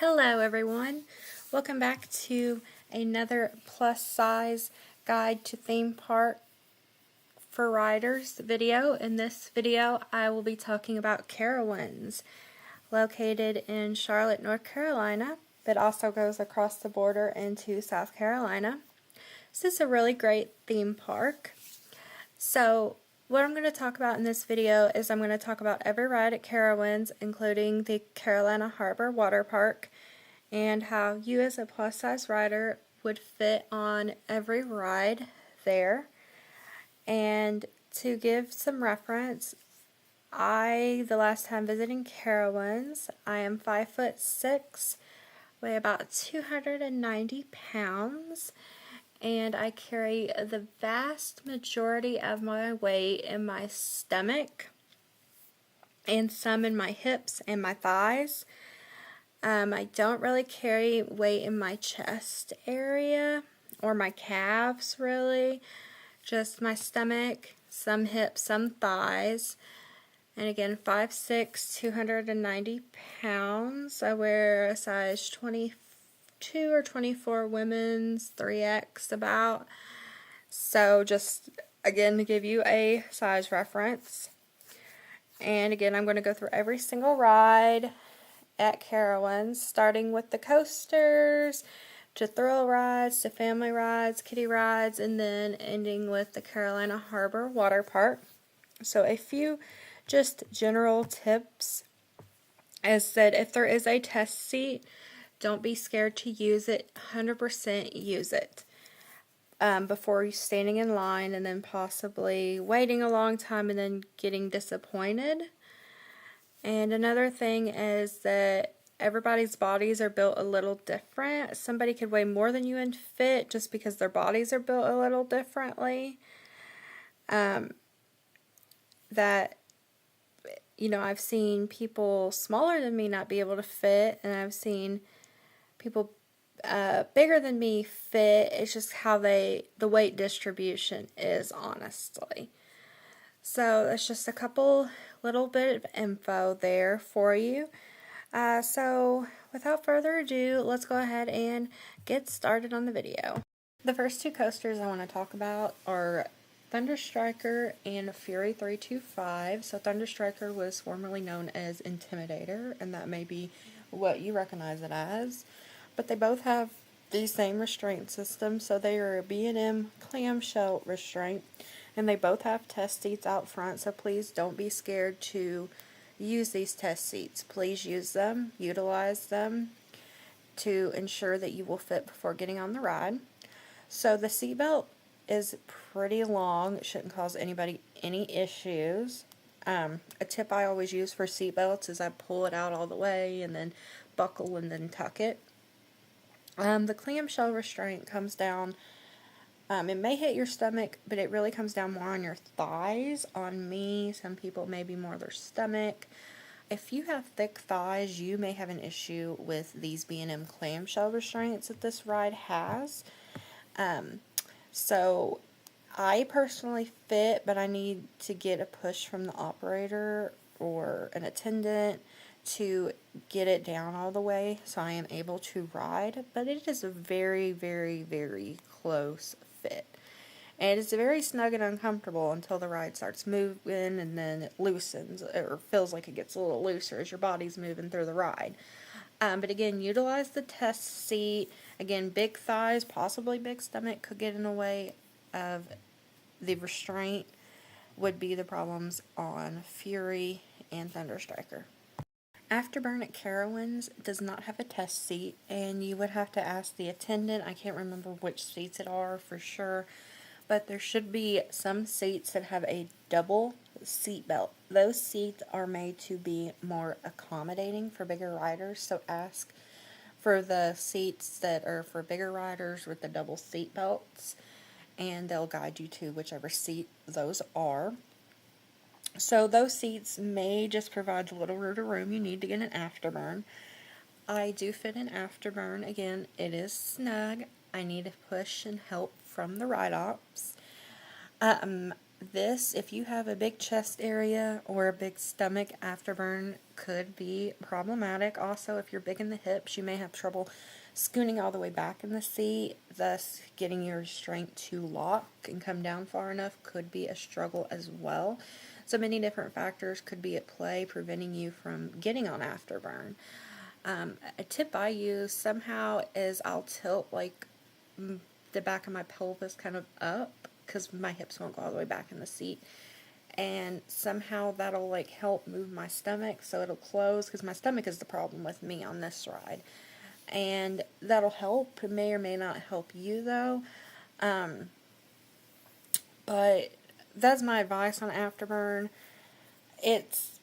Hello everyone, welcome back to another plus size guide to theme park for riders video. In this video I will be talking about Carowinds, located in Charlotte, North Carolina, but also goes across the border into South Carolina. This is a really great theme park. So what I'm going to talk about in this video is I'm going to talk about every ride at Carowinds, including the Carolina Harbor Waterpark, and how you as a plus size rider would fit on every ride there. And to give some reference, the last time visiting Carowinds, I am 5'6", weigh about 290 pounds, and I carry the vast majority of my weight in my stomach and some in my hips and my thighs. I don't really carry weight in my chest area or my calves really, just my stomach, some hips, some thighs. And again, 5'6", 290 pounds. I wear a size 22 or 24 women's, 3X about. So just again to give you a size reference. And again, I'm going to go through every single ride at Carowinds, starting with the coasters, to thrill rides, to family rides, kiddie rides, and then ending with the Carolina Harbor Waterpark. So a few just general tips is that if there is a test seat, don't be scared to use it. 100% use it before you standing in line and then possibly waiting a long time and then getting disappointed. And another thing is that everybody's bodies are built a little different. Somebody could weigh more than you and fit just because their bodies are built a little differently. I've seen people smaller than me not be able to fit, and I've seen people bigger than me fit. It's just how the weight distribution is, honestly. So that's just a couple little bit of info there for you. So without further ado, let's go ahead and get started on the video. The first two coasters I want to talk about are Thunder Striker and Fury 325. So Thunder Striker was formerly known as Intimidator, and that may be what you recognize it as. But they both have the same restraint system, so they are a B&M clamshell restraint, and they both have test seats out front, so please don't be scared to use these test seats. Please use them, utilize them to ensure that you will fit before getting on the ride. So the seatbelt is pretty long. It shouldn't cause anybody any issues. A tip I always use for seatbelts is I pull it out all the way and then buckle and then tuck it. The clamshell restraint comes down, it may hit your stomach, but it really comes down more on your thighs. On me, some people maybe more their stomach. If you have thick thighs, you may have an issue with these B&M clamshell restraints that this ride has. So I personally fit, but I need to get a push from the operator or an attendant to get it down all the way so I am able to ride. But it is a very, very, very close fit. And it's very snug and uncomfortable until the ride starts moving, and then it loosens, or feels like it gets a little looser as your body's moving through the ride. But again, utilize the test seat. Again, big thighs, possibly big stomach could get in the way of the restraint, would be the problems on Fury and Thunder Striker. Afterburn at Carowinds does not have a test seat, and you would have to ask the attendant. I can't remember which seats it are for sure, but there should be some seats that have a double seat belt. Those seats are made to be more accommodating for bigger riders, so ask for the seats that are for bigger riders with the double seat belts, and they'll guide you to whichever seat those are. So those seats may just provide the little bit of room you need to get an afterburn. I do fit an afterburn. Again, it is snug. I need a push and help from the ride ops. this, if you have a big chest area or a big stomach, afterburn could be problematic. Also, if you're big in the hips, you may have trouble scooting all the way back in the seat, thus getting your restraint to lock and come down far enough could be a struggle as well. So many different factors could be at play preventing you from getting on afterburn. A tip I use somehow is I'll tilt like the back of my pelvis kind of up because my hips won't go all the way back in the seat, and somehow that'll like help move my stomach so it'll close, because my stomach is the problem with me on this ride, and that'll help. It may or may not help you though, but that's my advice on afterburn. It's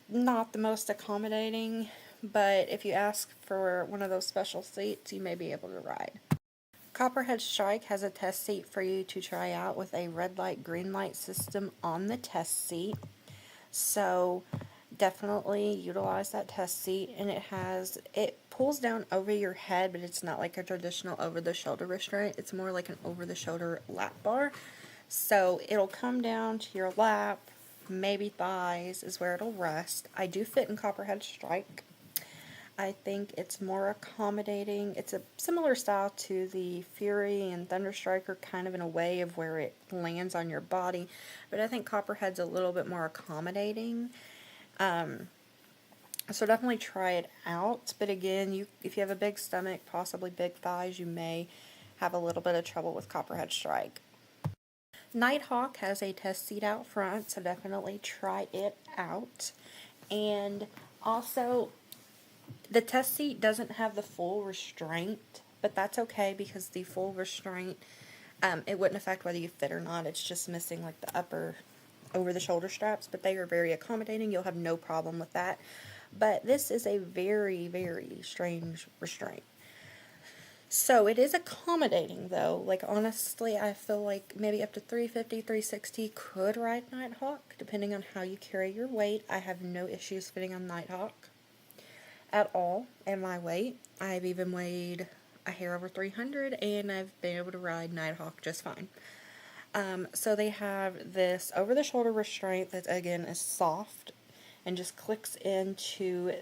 not the most accommodating, but if you ask for one of those special seats, you may be able to ride. Copperhead Strike has a test seat for you to try out with a red light, green light system on the test seat. So definitely utilize that test seat, and it pulls down over your head, but it's not like a traditional over-the-shoulder restraint. It's more like an over-the-shoulder lap bar. So it'll come down to your lap, maybe thighs is where it'll rest. I do fit in Copperhead Strike. I think it's more accommodating. It's a similar style to the Fury and Thunderstriker, kind of in a way of where it lands on your body, but I think Copperhead's a little bit more accommodating. So definitely try it out. But again, if you have a big stomach, possibly big thighs, you may have a little bit of trouble with Copperhead Strike. Nighthawk has a test seat out front, so definitely try it out. And also, the test seat doesn't have the full restraint, but that's okay because the full restraint, it wouldn't affect whether you fit or not. It's just missing like the upper over-the-shoulder straps, but they are very accommodating. You'll have no problem with that. But this is a very, very strange restraint. So it is accommodating though. Like honestly, I feel like maybe up to 350, 360 could ride Nighthawk, depending on how you carry your weight. I have no issues fitting on Nighthawk at all at my weight. I've even weighed a hair over 300 and I've been able to ride Nighthawk just fine. So they have this over-the-shoulder restraint that again is soft and just clicks into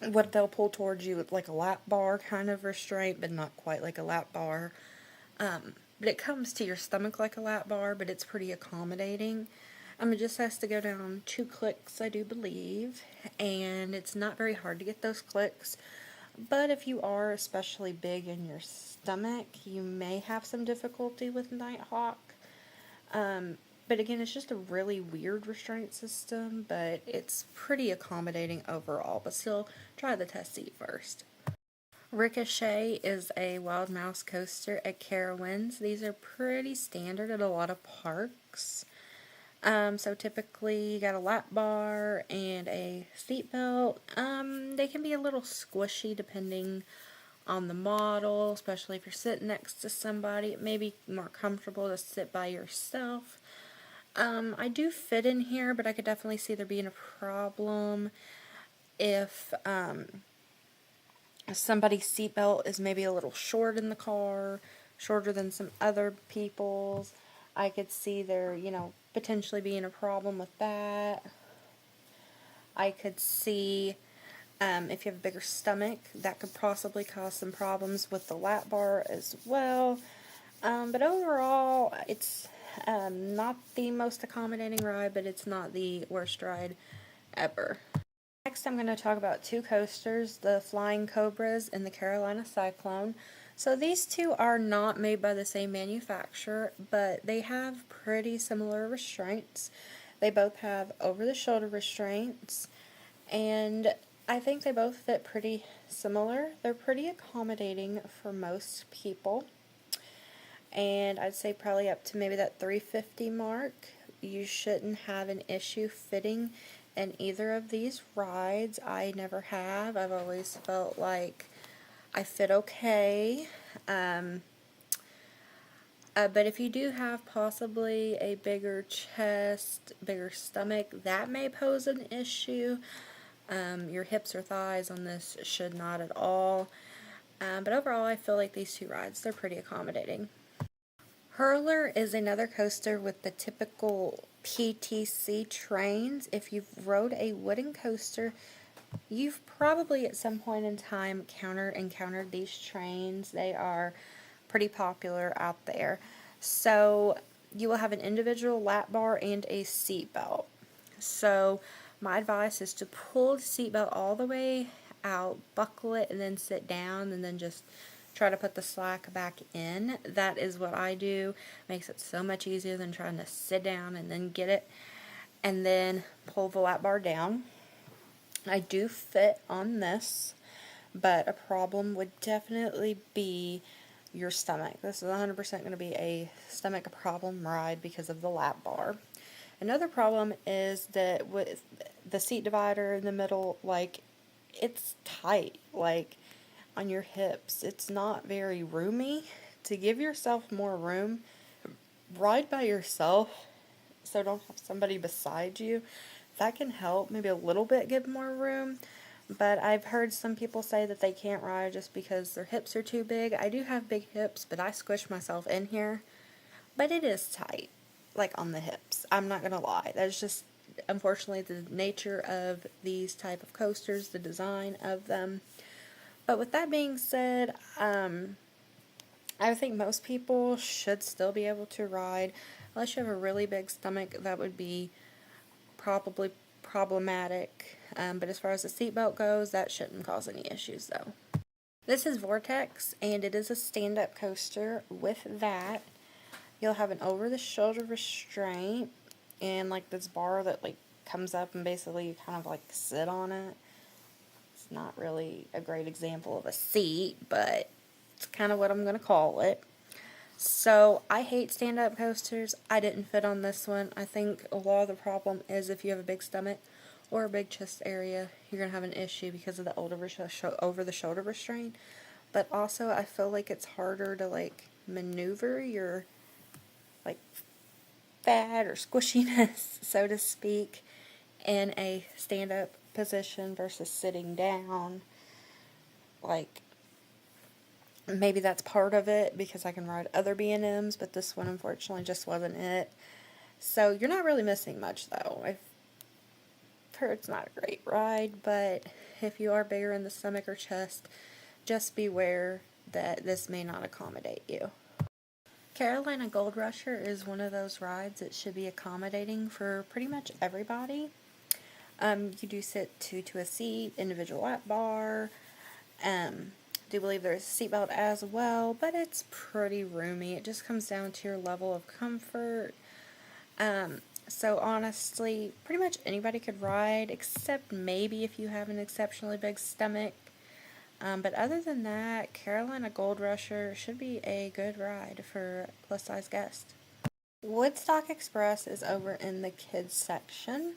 what they'll pull towards you with like a lap bar kind of restraint, but not quite like a lap bar. But it comes to your stomach like a lap bar, but it's pretty accommodating. It just has to go down 2 clicks, I do believe, and it's not very hard to get those clicks. But if you are especially big in your stomach, you may have some difficulty with Nighthawk. But again, it's just a really weird restraint system, but it's pretty accommodating overall. But still, try the test seat first. Ricochet is a Wild Mouse coaster at Carowinds. These are pretty standard at a lot of parks. So typically you got a lap bar and a seat belt. They can be a little squishy depending on the model, especially if you're sitting next to somebody. It may be more comfortable to sit by yourself. I do fit in here, but I could definitely see there being a problem if somebody's seatbelt is maybe a little short in the car, shorter than some other people's. I could see there, potentially being a problem with that. I could see if you have a bigger stomach, that could possibly cause some problems with the lap bar as well. But overall, it's not the most accommodating ride, but it's not the worst ride ever. Next, I'm going to talk about 2 coasters, the Flying Cobras and the Carolina Cyclone. So these 2 are not made by the same manufacturer, but they have pretty similar restraints. They both have over-the-shoulder restraints, and I think they both fit pretty similar. They're pretty accommodating for most people. And I'd say probably up to maybe that 350 mark, you shouldn't have an issue fitting in either of these rides. I never have. I've always felt like I fit okay. But if you do have possibly a bigger chest, bigger stomach, that may pose an issue. Your hips or thighs on this should not at all. But overall, I feel like these 2 rides, they're pretty accommodating. Hurler is another coaster with the typical PTC trains. If you've rode a wooden coaster, you've probably at some point in time encountered these trains. They are pretty popular out there. So you will have an individual lap bar and a seat belt. So my advice is to pull the seat belt all the way out, buckle it, and then sit down, and then just try to put the slack back in. That is what I do. Makes it so much easier than trying to sit down and then get it, and then pull the lap bar down. I do fit on this, but a problem would definitely be your stomach. This is 100% going to be a stomach problem ride because of the lap bar. Another problem is that with the seat divider in the middle, like, it's tight, like, on your hips. It's not very roomy. To give yourself more room, ride by yourself, so don't have somebody beside you. That can help maybe a little bit give more room. But I've heard some people say that they can't ride just because their hips are too big. I do have big hips, but I squish myself in here. But it is tight, like on the hips. I'm not going to lie. That's just, unfortunately, the nature of these type of coasters, the design of them. But with that being said, I think most people should still be able to ride. Unless you have a really big stomach, that would be probably problematic. But as far as the seatbelt goes, that shouldn't cause any issues though. This is Vortex, and it is a stand-up coaster. With that, you'll have an over-the-shoulder restraint, and like this bar that like comes up, and basically you kind of like sit on it. It's not really a great example of a seat, but it's kind of what I'm going to call it. So I hate stand-up coasters. I didn't fit on this one. I think a lot of the problem is if you have a big stomach or a big chest area, you're going to have an issue because of the over-the-shoulder restraint. But also I feel like it's harder to like maneuver your like fat or squishiness, so to speak, in a stand-up position versus sitting down. Like, maybe that's part of it because I can ride other B&Ms, but this one unfortunately just wasn't it. So you're not really missing much though. I've heard it's not a great ride, but if you are bigger in the stomach or chest, just beware that this may not accommodate you. Carolina Gold Rusher is one of those rides that should be accommodating for pretty much everybody. You do sit two to a seat, individual lap bar. Do believe there's a seatbelt as well, but it's pretty roomy. It just comes down to your level of comfort. So honestly, pretty much anybody could ride, except maybe if you have an exceptionally big stomach. But other than that, Carolina Gold Rusher should be a good ride for plus-size guests. Woodstock Express is over in the kids section.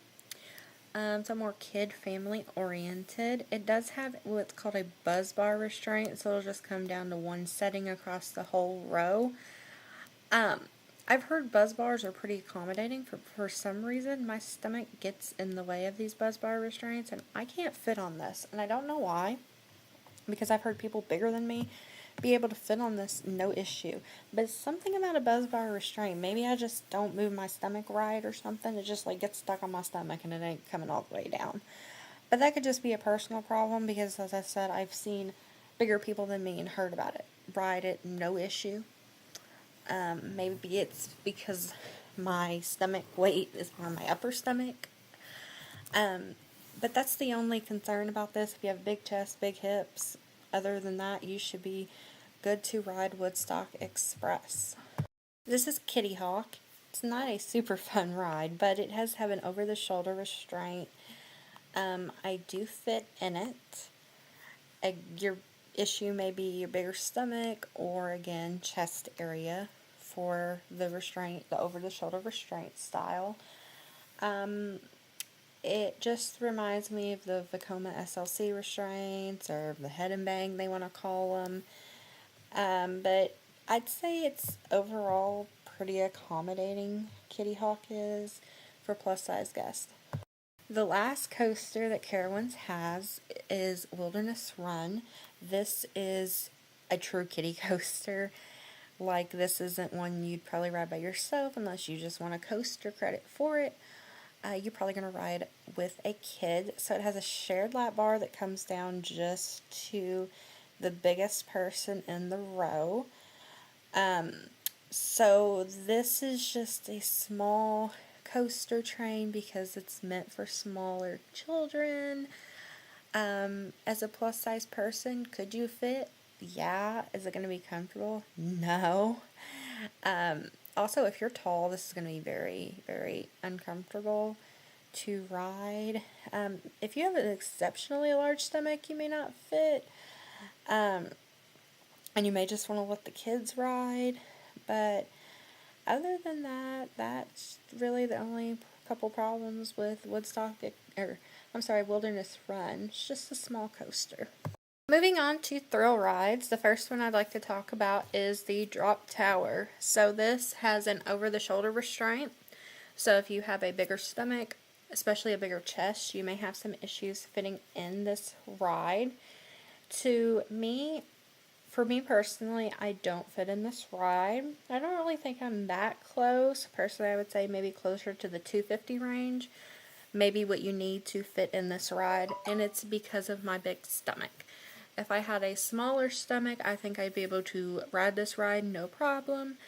It's more kid family oriented. It does have what's called a buzz bar restraint, so it'll just come down to one setting across the whole row. I've heard buzz bars are pretty accommodating. For some reason, my stomach gets in the way of these buzz bar restraints, and I can't fit on this, and I don't know why, because I've heard people bigger than me be able to fit on this no issue. But it's something about a buzz bar restraint. Maybe I just don't move my stomach right or something. It just like gets stuck on my stomach and it ain't coming all the way down. But that could just be a personal problem because, as I said, I've seen bigger people than me and heard about it. Ride it, no issue. Maybe it's because my stomach weight is on my upper stomach. But that's the only concern about this. If you have big chest, big hips, other than that, you should be good to ride Woodstock Express. This is Kitty Hawk. It's not a super fun ride, but it has have an over-the-shoulder restraint. I do fit in it. Your issue may be your bigger stomach or, again, chest area for the restraint, the over-the-shoulder restraint style. It just reminds me of the Vekoma SLC restraints, or the Head and Bang they want to call them. But I'd say it's overall pretty accommodating, Kitty Hawk is, for plus-size guests. The last coaster that Carowinds has is Wilderness Run. This is a true kiddie coaster. like this isn't one you'd probably ride by yourself unless you just want a coaster credit for it. You're probably going to ride with a kid. So it has a shared lap bar that comes down just to the biggest person in the row. So this is just a small coaster train because it's meant for smaller children. As a plus size person, could you fit? Yeah. Is it going to be comfortable? No. Also, if you're tall, this is going to be very, very uncomfortable to ride. If you have an exceptionally large stomach, you may not fit. And you may just want to let the kids ride. But other than that, that's really the only couple problems with Wilderness Run. It's just a small coaster. Moving on to thrill rides, the first one I'd like to talk about is the Drop Tower. So this has an over-the-shoulder restraint. So if you have a bigger stomach, especially a bigger chest, you may have some issues fitting in this ride. For me personally, I don't fit in this ride. I don't really think I'm that close. Personally, I would say maybe closer to the 250 range. Maybe what you need to fit in this ride, and it's because of my big stomach. If I had a smaller stomach, I think I'd be able to ride this ride no problem.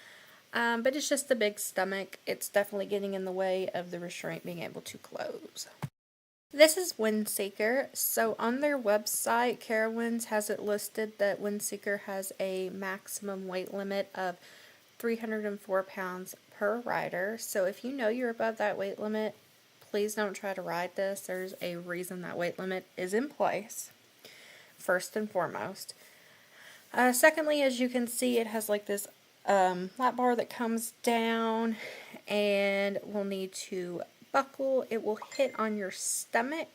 But it's just the big stomach. It's definitely getting in the way of the restraint being able to close. This is Windseeker. So on their website, Carowinds has it listed that Windseeker has a maximum weight limit of 304 pounds per rider. So if you know you're above that weight limit, please don't try to ride this. There's a reason that weight limit is in place, first and foremost. Secondly, as you can see, it has like this lap bar that comes down and will need to buckle. It will hit on your stomach,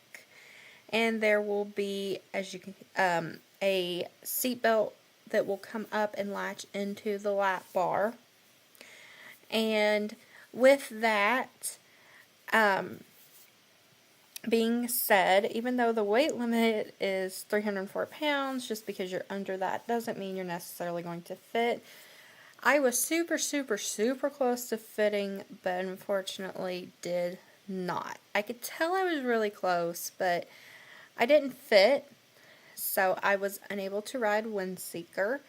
and there will be, as you can, a seat belt that will come up and latch into the lap bar. And with that being said, even though the weight limit is 304 pounds, just because you're under that doesn't mean you're necessarily going to fit. I was super, super, super close to fitting, but unfortunately did not. I could tell I was really close, but I didn't fit, so I was unable to ride Windseeker.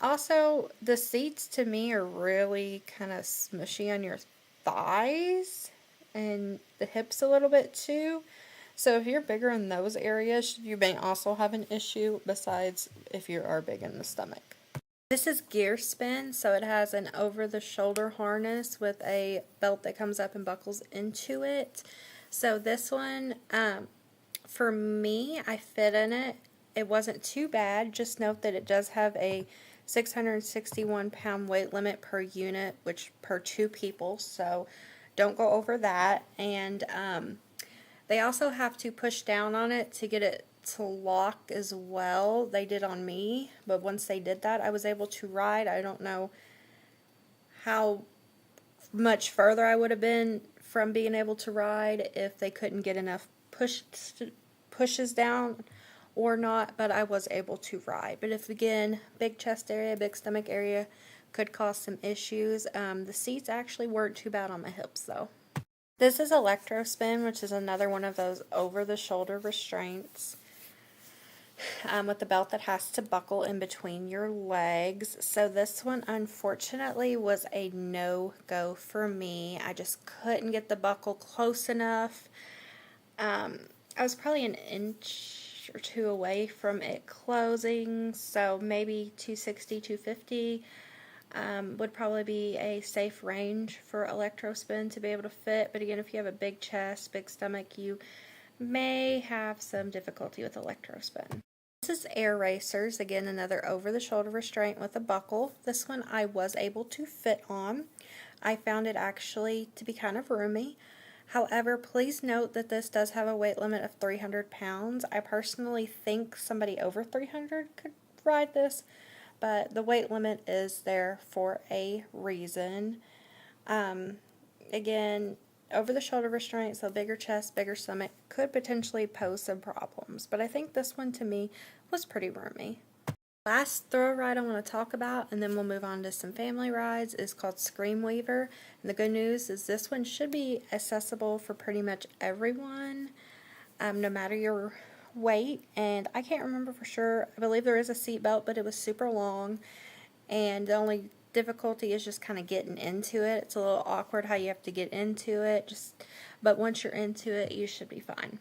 Also, the seats to me are really kind of smushy on your thighs and the hips a little bit too. So if you're bigger in those areas, you may also have an issue besides if you are big in the stomach. This is Gear Spin, so it has an over-the-shoulder harness with a belt that comes up and buckles into it. So this one, for me, I fit in it. It wasn't too bad. Just note that it does have a 661 pound weight limit per unit, which per 2 people, so don't go over that. And they also have to push down on it to get it to lock as well. They did on me, but once they did that, I was able to ride. I don't know how much further I would have been from being able to ride if they couldn't get enough pushes down or not, but I was able to ride. But if, again, big chest area, big stomach area could cause some issues. The seats actually weren't too bad on my hips, though. This is Electro Spin, which is another one of those over-the-shoulder restraints with the belt that has to buckle in between your legs. So this one, unfortunately, was a no-go for me. I just couldn't get the buckle close enough. I was probably an inch or 2 away from it closing, so maybe 260, 250 would probably be a safe range for Electro Spin to be able to fit. But again, if you have a big chest, big stomach, you may have some difficulty with Electro Spin. This is Air Racers, again another over-the-shoulder restraint with a buckle. This one I was able to fit on. I found it actually to be kind of roomy. However, please note that this does have a weight limit of 300 pounds. I personally think somebody over 300 could ride this, but the weight limit is there for a reason. Again, over-the-shoulder restraint, so bigger chest, bigger stomach, could potentially pose some problems. But I think this one, to me, was pretty roomy. Last thrill ride I want to talk about, and then we'll move on to some family rides, is called Screamweaver. And the good news is this one should be accessible for pretty much everyone, no matter your weight. And I can't remember for sure. I believe there is a seat belt, but it was super long. And the only difficulty is just kind of getting into it. It's a little awkward how you have to get into it. But once you're into it, you should be fine.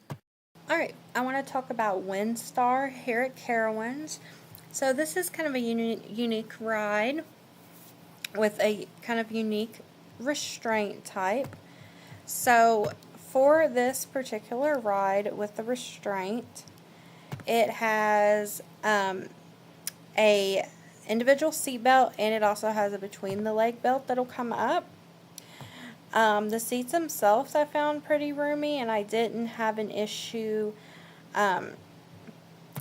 Alright, I want to talk about Windstar here at Carowinds. So this is kind of a unique ride with a kind of unique restraint type. So for this particular ride with the restraint, it has a individual seat belt, and it also has a between the leg belt that'll come up. The seats themselves I found pretty roomy, and I didn't have an issue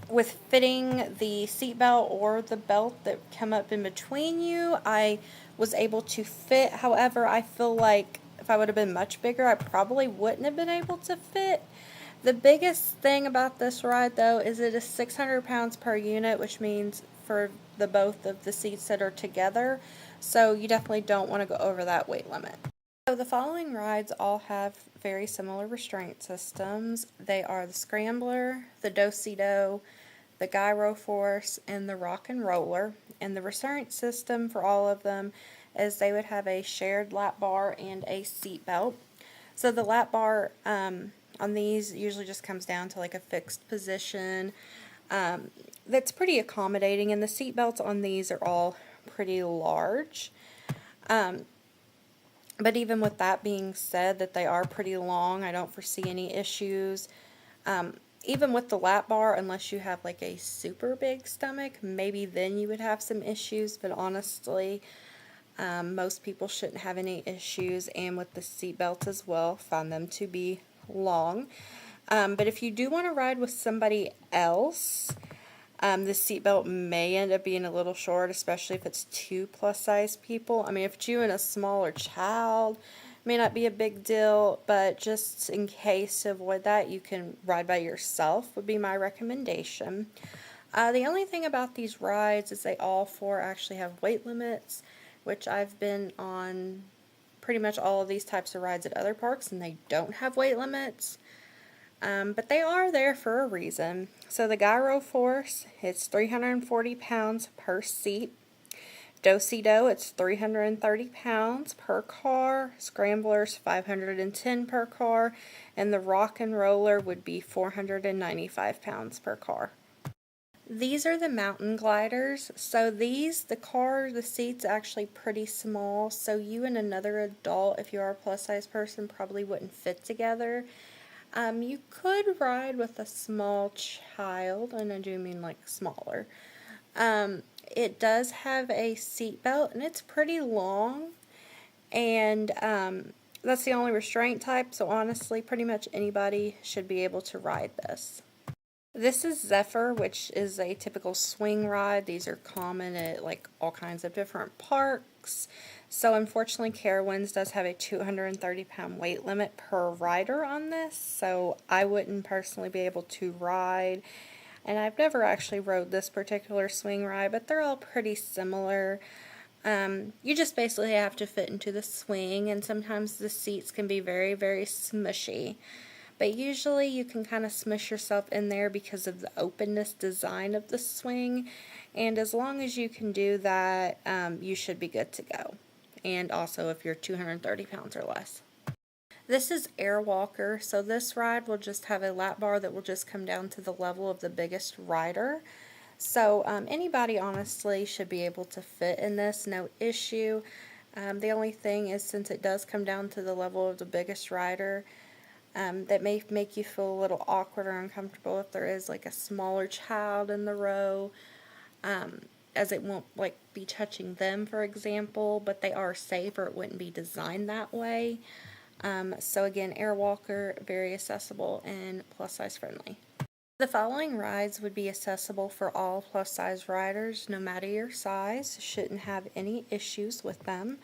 with fitting the seat belt or the belt that come up in between you. I was able to fit. However, I feel like if I would have been much bigger, I probably wouldn't have been able to fit. The biggest thing about this ride, though, is it is 600 pounds per unit, which means for the both of the seats that are together. So you definitely don't want to go over that weight limit. So the following rides all have very similar restraint systems. They are the Scrambler, the Do-Si-Do, the Gyro Force, and the Rock and Roller. And the restraint system for all of them is they would have a shared lap bar and a seat belt. So the lap bar on these usually just comes down to like a fixed position. That's pretty accommodating, and the seat belts on these are all pretty large. But even with that being said, that they are pretty long, I don't foresee any issues. Even with the lap bar, unless you have like a super big stomach, maybe then you would have some issues. But honestly, most people shouldn't have any issues. And with the seat belts as well, find them to be long. But if you do want to ride with somebody else, the seatbelt may end up being a little short, especially if it's 2 plus-size people. I mean, if it's you and a smaller child, it may not be a big deal, but just in case to avoid that, you can ride by yourself, would be my recommendation. The only thing about these rides is they all 4 actually have weight limits, which I've been on pretty much all of these types of rides at other parks, and they don't have weight limits. But they are there for a reason. So the Gyro Force, it's 340 pounds per seat. Do-Si-Do, it's 330 pounds per car. Scrambler's 510 per car. And the Rock and Roller would be 495 pounds per car. These are the mountain gliders. So these, the seat's actually pretty small. So you and another adult, if you are a plus-size person, probably wouldn't fit together. You could ride with a small child, and I do mean like smaller. It does have a seat belt, and it's pretty long, and that's the only restraint type, so honestly, pretty much anybody should be able to ride this. This is Zephyr, which is a typical swing ride. These are common at like all kinds of different parks. So unfortunately, Carowinds does have a 230-pound weight limit per rider on this, so I wouldn't personally be able to ride. And I've never actually rode this particular swing ride, but they're all pretty similar. You just basically have to fit into the swing, and sometimes the seats can be very, very smushy. But usually you can kind of smush yourself in there because of the openness design of the swing. And as long as you can do that, you should be good to go. And also if you're 230 pounds or less. This is Airwalker. So this ride will just have a lap bar that will just come down to the level of the biggest rider. So anybody honestly should be able to fit in this, no issue. The only thing is, since it does come down to the level of the biggest rider, that may make you feel a little awkward or uncomfortable if there is like a smaller child in the row, as it won't like be touching them, for example, but they are safe, or it wouldn't be designed that way. So again, Airwalker, very accessible and plus size friendly. The following rides would be accessible for all plus size riders, no matter your size. Shouldn't have any issues with them.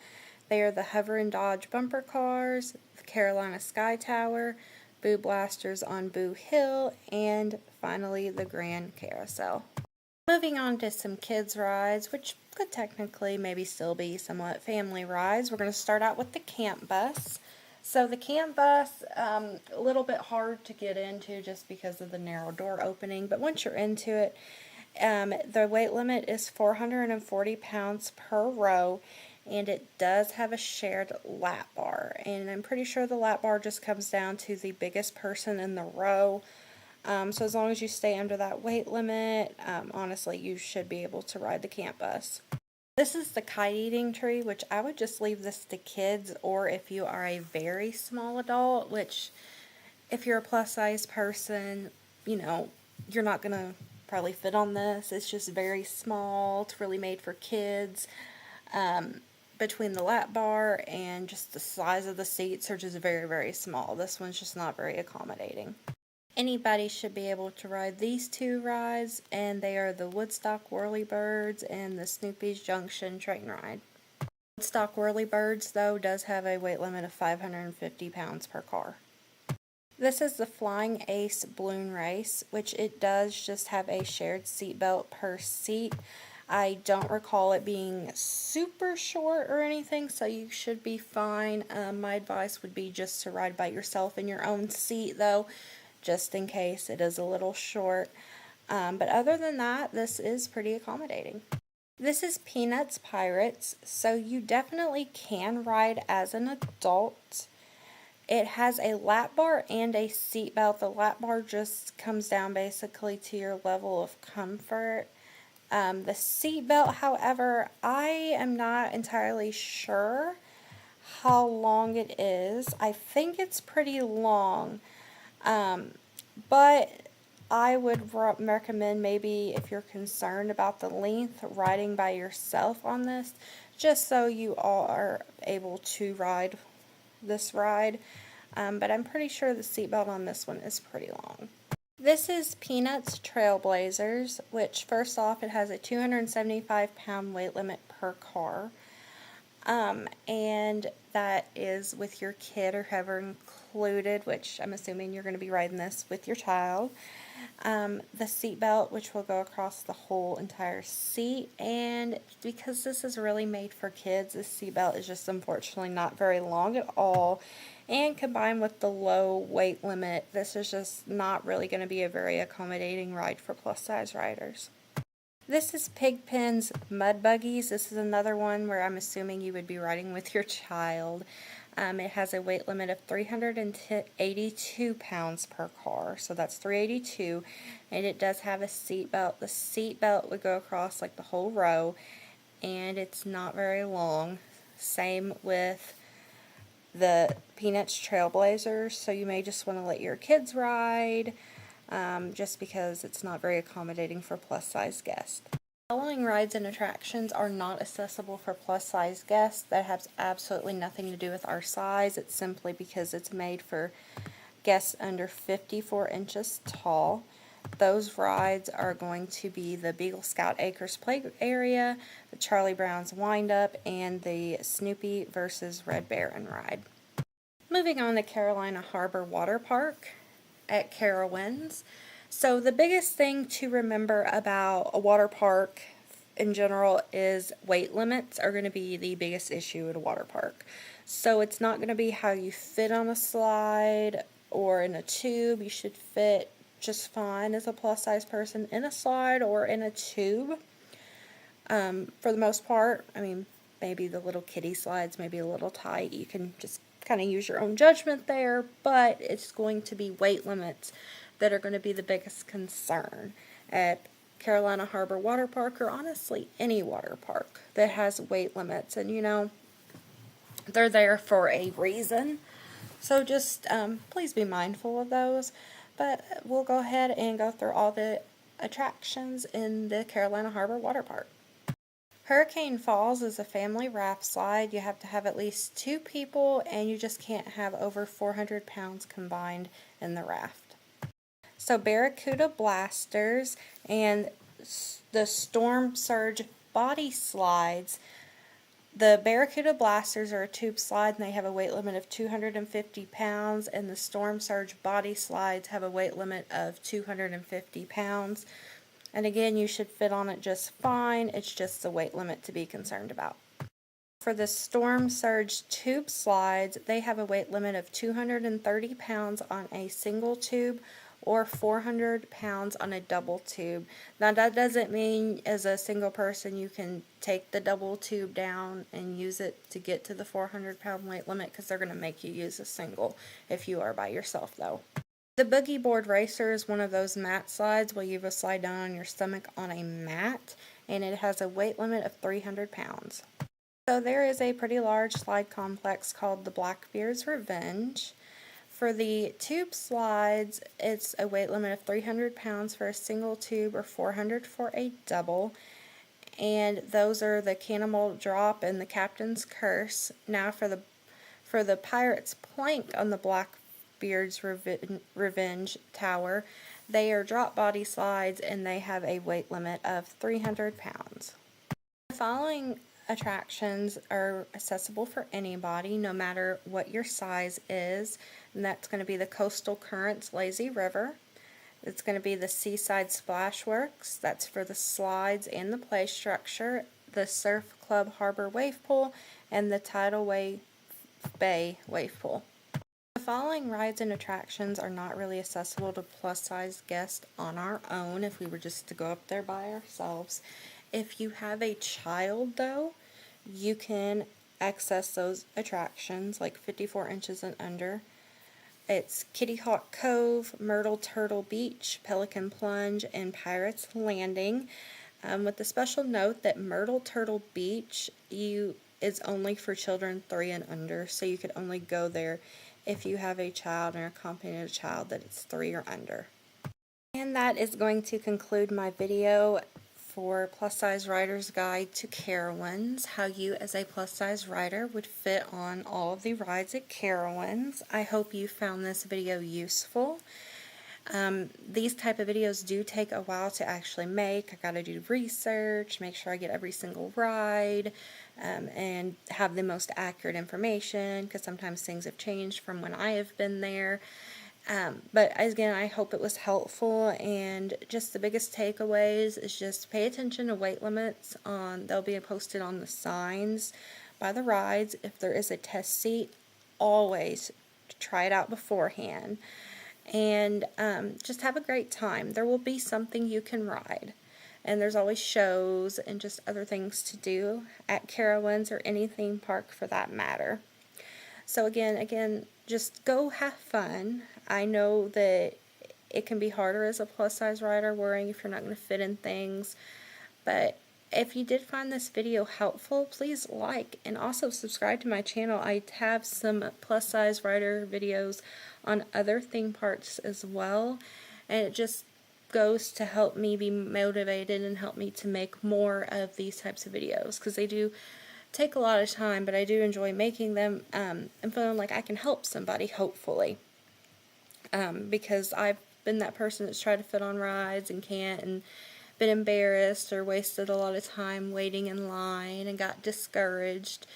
They are the Hover and Dodge bumper cars, the Carolina Sky Tower, Boo Blasters on Boo Hill, and finally the Grand Carousel. Moving on to some kids rides, which could technically maybe still be somewhat family rides. We're going to start out with the camp bus. So the camp bus, a little bit hard to get into just because of the narrow door opening, but once you're into it, the weight limit is 440 pounds per row, and it does have a shared lap bar, and I'm pretty sure the lap bar just comes down to the biggest person in the row. So as long as you stay under that weight limit, honestly, you should be able to ride the camp bus. This is the kite eating tree, which I would just leave this to kids, or if you are a very small adult, which if you're a plus size person, you're not going to probably fit on this. It's just very small. It's really made for kids. Between the lap bar and just the size of the seats are just very, very small. This one's just not very accommodating. Anybody should be able to ride these two rides, and they are the Woodstock Whirlybirds and the Snoopy's Junction train ride. Woodstock Whirlybirds, though, does have a weight limit of 550 pounds per car. This is the Flying Ace Balloon Race, which it does just have a shared seatbelt per seat. I don't recall it being super short or anything, so you should be fine. My advice would be just to ride by yourself in your own seat, though, just in case it is a little short. But other than that, this is pretty accommodating. This is Peanuts Pirates, so you definitely can ride as an adult. It has a lap bar and a seat belt. The lap bar just comes down basically to your level of comfort. The seat belt, however, I am not entirely sure how long it is. I think it's pretty long. But I would recommend, maybe if you're concerned about the length, riding by yourself on this, just so you all are able to ride this ride. But I'm pretty sure the seatbelt on this one is pretty long. This is Peanuts Trailblazers, which first off, it has a 275-pound weight limit per car. And that is with your kid or whoever included, which I'm assuming you're going to be riding this with your child. The seat belt, which will go across the whole entire seat, and because this is really made for kids, this seat belt is just unfortunately not very long at all, and combined with the low weight limit, this is just not really going to be a very accommodating ride for plus size riders. This is Pigpen's Mud Buggies. This is another one where I'm assuming you would be riding with your child. It has a weight limit of 382 pounds per car, so that's 382, and it does have a seat belt. The seat belt would go across like the whole row, and it's not very long. Same with the Peanuts Trailblazers, so you may just want to let your kids ride, just because it's not very accommodating for plus size guests. Following rides and attractions are not accessible for plus size guests. That has absolutely nothing to do with our size. It's simply because it's made for guests under 54 inches tall. Those rides are going to be the Beagle Scout Acres play area, the Charlie Brown's Wind Up, and the Snoopy vs. Red Baron ride. Moving on to Carolina Harbor Waterpark at Carowinds. So the biggest thing to remember about a water park in general is weight limits are going to be the biggest issue at a water park. So it's not going to be how you fit on a slide or in a tube. You should fit just fine as a plus size person in a slide or in a tube. For the most part, I mean, maybe the little kiddie slides may be a little tight. You can just kind of use your own judgment there, but it's going to be weight limits that are going to be the biggest concern at Carolina Harbor Waterpark, or honestly any water park that has weight limits. And they're there for a reason, so just please be mindful of those. But we'll go ahead and go through all the attractions in the Carolina Harbor Waterpark. Hurricane Falls is a family raft slide. You have to have at least 2 people, and you just can't have over 400 pounds combined in the raft. So Barracuda Blasters and the Storm Surge Body Slides. The Barracuda Blasters are a tube slide, and they have a weight limit of 250 pounds, and the Storm Surge Body Slides have a weight limit of 250 pounds. And again, you should fit on it just fine. It's just the weight limit to be concerned about. For the Storm Surge tube slides, they have a weight limit of 230 pounds on a single tube or 400 pounds on a double tube. Now that doesn't mean as a single person you can take the double tube down and use it to get to the 400-pound weight limit, because they're going to make you use a single if you are by yourself though. The Boogie Board Racer is one of those mat slides where you will slide down on your stomach on a mat, and it has a weight limit of 300 pounds. So there is a pretty large slide complex called the Blackbeard's Revenge. For the tube slides, it's a weight limit of 300 pounds for a single tube or 400 for a double. And those are the Cannonball Drop and the Captain's Curse. Now for the Pirate's Plank on the Blackbeard's Revenge Tower, they are drop body slides and they have a weight limit of 300 pounds. The following attractions are accessible for anybody, no matter what your size is, and that's going to be the Coastal Currents Lazy River. It's going to be the Seaside Splashworks, that's for the slides and the play structure, the Surf Club Harbor Wave Pool, and the Tidal Bay Wave Pool. The following rides and attractions are not really accessible to plus-size guests on our own if we were just to go up there by ourselves. If you have a child though, you can access those attractions, like 54 inches and under. It's Kitty Hawk Cove, Myrtle Turtle Beach, Pelican Plunge, and Pirates Landing. With the special note that Myrtle Turtle Beach is only for children 3 and under, so you could only go there if you have a child or accompanying a child that is 3 or under. And that is going to conclude my video for Plus Size Rider's Guide to Carowinds, how you as a plus size rider would fit on all of the rides at Carowinds. I hope you found this video useful. These type of videos do take a while to actually make. I gotta do research, make sure I get every single ride, and have the most accurate information, because sometimes things have changed from when I have been there. But again, I hope it was helpful, and just the biggest takeaways is just pay attention to weight limits. They'll be posted on the signs by the rides. If there is a test seat, always try it out beforehand, and just have a great time. There will be something you can ride, and there's always shows and just other things to do at Carowinds or any theme park for that matter. So again, just go have fun. I know that it can be harder as a plus size rider, worrying if you're not going to fit in things, but if you did find this video helpful, please like and also subscribe to my channel. I have some plus size rider videos on other theme parks as well, and it just goes to help me be motivated and help me to make more of these types of videos, because they do take a lot of time, but I do enjoy making them, and feeling like I can help somebody, hopefully, because I've been that person that's tried to fit on rides and can't, and been embarrassed or wasted a lot of time waiting in line and got discouraged,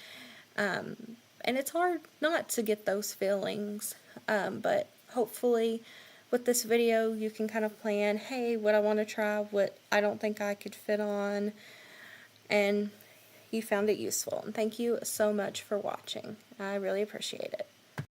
and it's hard not to get those feelings, but hopefully with this video you can kind of plan, hey, what I want to try, what I don't think I could fit on, and you found it useful. And thank you so much for watching. I really appreciate it.